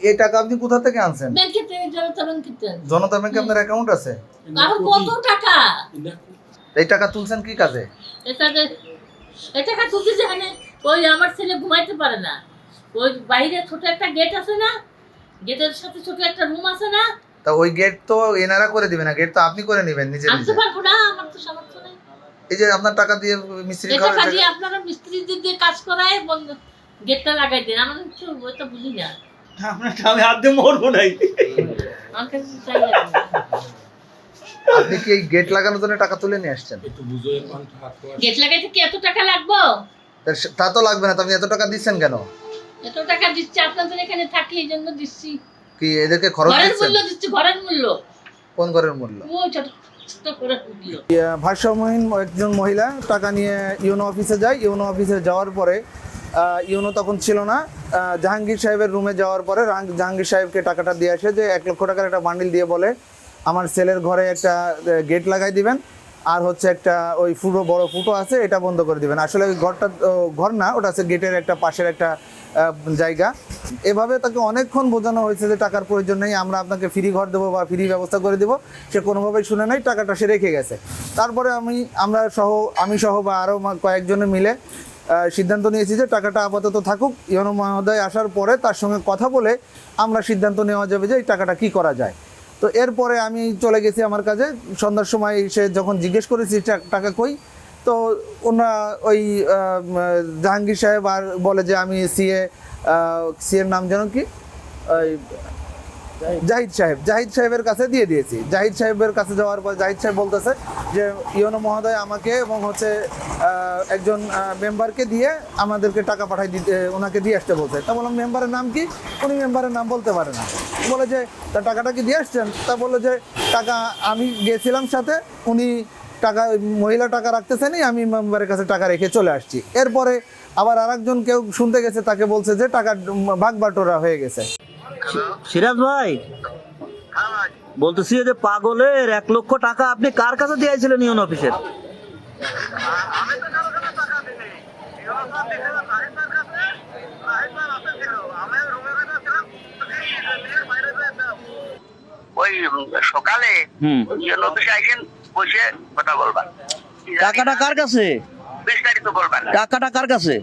এই টাকা আপনি কোথা থেকে আনছেন? ব্যাংকে থেকে, জনতা ব্যাংকে থেকে। জনতা ব্যাংকে আপনার অ্যাকাউন্ট আছে? আর কত টাকা? এই টাকা তুলছেন কি কাজে? এই টাকা তুলতে যেখানে ওই আমার ছেলে ঘুমাইতে পারে না, ওই বাইরে ছোট একটা গেট আছে না, গেটের সাথে ছোট একটা রুম আছে না, তা ওই গেট তো এনারা করে দিবে না, গেট তো আপনি করে নেবেন নিজে আনতে নিজে। পারবো না, আমার তো সামর্থ্য নেই। এই যে আপনার টাকা দিয়ে মিস্ত্রি এই খরচ, টাকা দিয়ে আপনারা মিস্ত্রিদের দিয়ে কাজ করায় বন্ধ, গেটটা লাগাই দেন। আমার কিছু ওইটা বুঝি না, আপনার কামে হাত দিয়ে মরবো নাই। আমার কাছে চাই লাগে না। আপনি কি এই গেট লাগানোর জন্য টাকা তুলে নিয়ে আসছেন? গেট লাগাইতে কি এত টাকা লাগবো? তা তো লাগবে না, তো আপনি এত টাকা দিচ্ছেন কেন? এত টাকা দিচ্ছি আপনাদের এখানে থাকি, এই জন্য দিচ্ছি। কি এদেরকে খরচ ঘরের দিচ্ছেন? মূল্য দিচ্ছি, ঘরের মূল্য। কোন ঘরের মূল্য? ওই ছোট ছোট ঘরের মূল্য। ভারসাম্যহীন একজন মহিলা টাকা নিয়ে ইউনো অফিসে যায়। ইউনো অফিসে যাওয়ার পরে ইউনো তখন ছিল না। জাহাঙ্গীর সাহেবের রুমে যাওয়ার পরে জাহাঙ্গীর সাহেবকে টাকাটা দিয়ে আসে, যে 1 লক্ষ টাকার একটা বান্ডিল দিয়ে বলে আমার ছেলের ঘরে একটা গেট লাগাই দিবেন, আর হচ্ছে একটা ওই ফুটো বড় ফুটো আছে এটা বন্ধ করে দিবেন। আসলে ওই ঘরটা ঘর না, ওটা আছে গেটের একটা পাশের একটা জায়গা। এভাবে তাকে অনেকক্ষণ বোঝানো হয়েছে যে টাকার প্রয়োজন নেই, আমরা আপনাকে ফ্রি ঘর দেবো বা ফ্রি ব্যবস্থা করে দেবো। সে কোনোভাবেই শুনে নাই, টাকাটা সে রেখে গেছে। তারপরে আমি সহ বা আরও কয়েকজনে মিলে সিদ্ধান্ত নিয়েছি যে টাকাটা আপাতত থাকুক, ইউনো মহোদয় আসার পরে তার সঙ্গে কথা বলে আমরা সিদ্ধান্ত নেওয়া যাবে যে এই টাকাটা কী করা যায়। তো এরপরে আমি চলে গেছি আমার কাজে। সন্ধ্যার সময় সে যখন জিজ্ঞেস করেছি টাকা কই, তো ওনা ওই জাহাঙ্গীর সাহেব আর বলে যে আমি সিএর নাম যেন কি, ওই জাহিদ সাহেবের কাছে দিয়ে দিয়েছি। জাহিদ সাহেবের কাছে যাওয়ার পর জাহিদ সাহেব বলতেছে যে ইউনো মহোদয় আমাকে এবং হচ্ছে একজন মেম্বারকে দিয়ে আমাদেরকে টাকা পাঠাই দিতে, ওনাকে দিয়ে আসতে বলছে। তা বললাম মেম্বারের নাম কি? উনি মেম্বারের নাম বলতে পারে না। বলে যে তা টাকাটা কি দিয়ে আসছেন? তা বললো যে টাকা আমি গিয়েছিলাম সাথে, উনি টাকা মহিলা টাকা রাখতেছেনই, আমি মেম্বারের কাছে টাকা রেখে চলে আসছি। এরপরে আবার আরেকজন কেউ শুনতে গেছে, তাকে বলছে যে টাকা ভাগ বাটোরা হয়ে গেছে। সিরাজ ভাই বলতেছি যে পাগলের 1 লক্ষ টাকা আপনি কার কাছে দিয়েছিলেন ইউনো অফিসের? ওই সকালে অফিসে আইছেন, বসে কথা বলবা। টাকাটা কার কাছে? বিস্তারিত বলবা না। টাকাটা কার কাছে?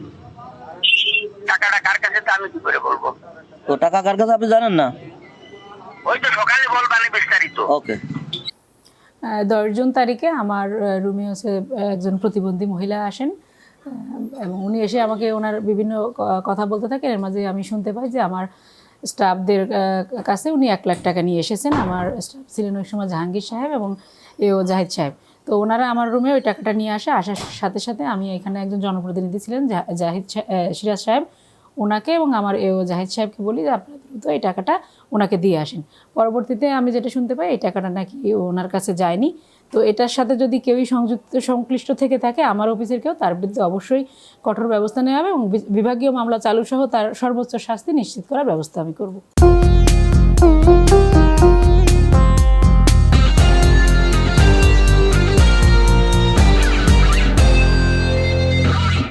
টাকাটা কার কাছে তা আমি কি করে বলবো? তো টাকা কার কাছে আপনি জানেন না? ওই তো সকালে বলবা না বিস্তারিত। ওকে। 10 জুন তারিখে আমার রুমে হচ্ছে একজন প্রতিবন্ধী মহিলা আসেন, এবং উনি এসে আমাকে ওনার বিভিন্ন কথা বলতে থাকেন। এর মাঝে আমি শুনতে পাই যে আমার স্টাফদের কাছে উনি 1 লাখ টাকা নিয়ে এসেছেন। আমার স্টাফ ছিলেন ওই সময় জাহাঙ্গীর সাহেব এবং জাহিদ সাহেব। তো ওনারা আমার রুমে ওই টাকাটা নিয়ে আসার সাথে সাথে আমি এখানে একজন জনপ্রতিনিধি ছিলেন সিরাজ সাহেব, ওনাকে এবং আমার জাহিদ সাহেবকে বলি যে আপনারা দ্রুত এই টাকাটা ওনাকে দিয়ে আসেন। পরবর্তীতে আমি যেটা শুনতে পাই এই টাকাটা নাকি ওনার কাছে যায়নি। তো এটার সাথে যদি কেউই সংশ্লিষ্ট থেকে থাকে, আমার অফিসের কেউ, তার বিরুদ্ধে অবশ্যই কঠোর ব্যবস্থা নেওয়া হবে এবং বিভাগীয় মামলা চালু সহ তার সর্বোচ্চ শাস্তি নিশ্চিত করার ব্যবস্থা আমি করব।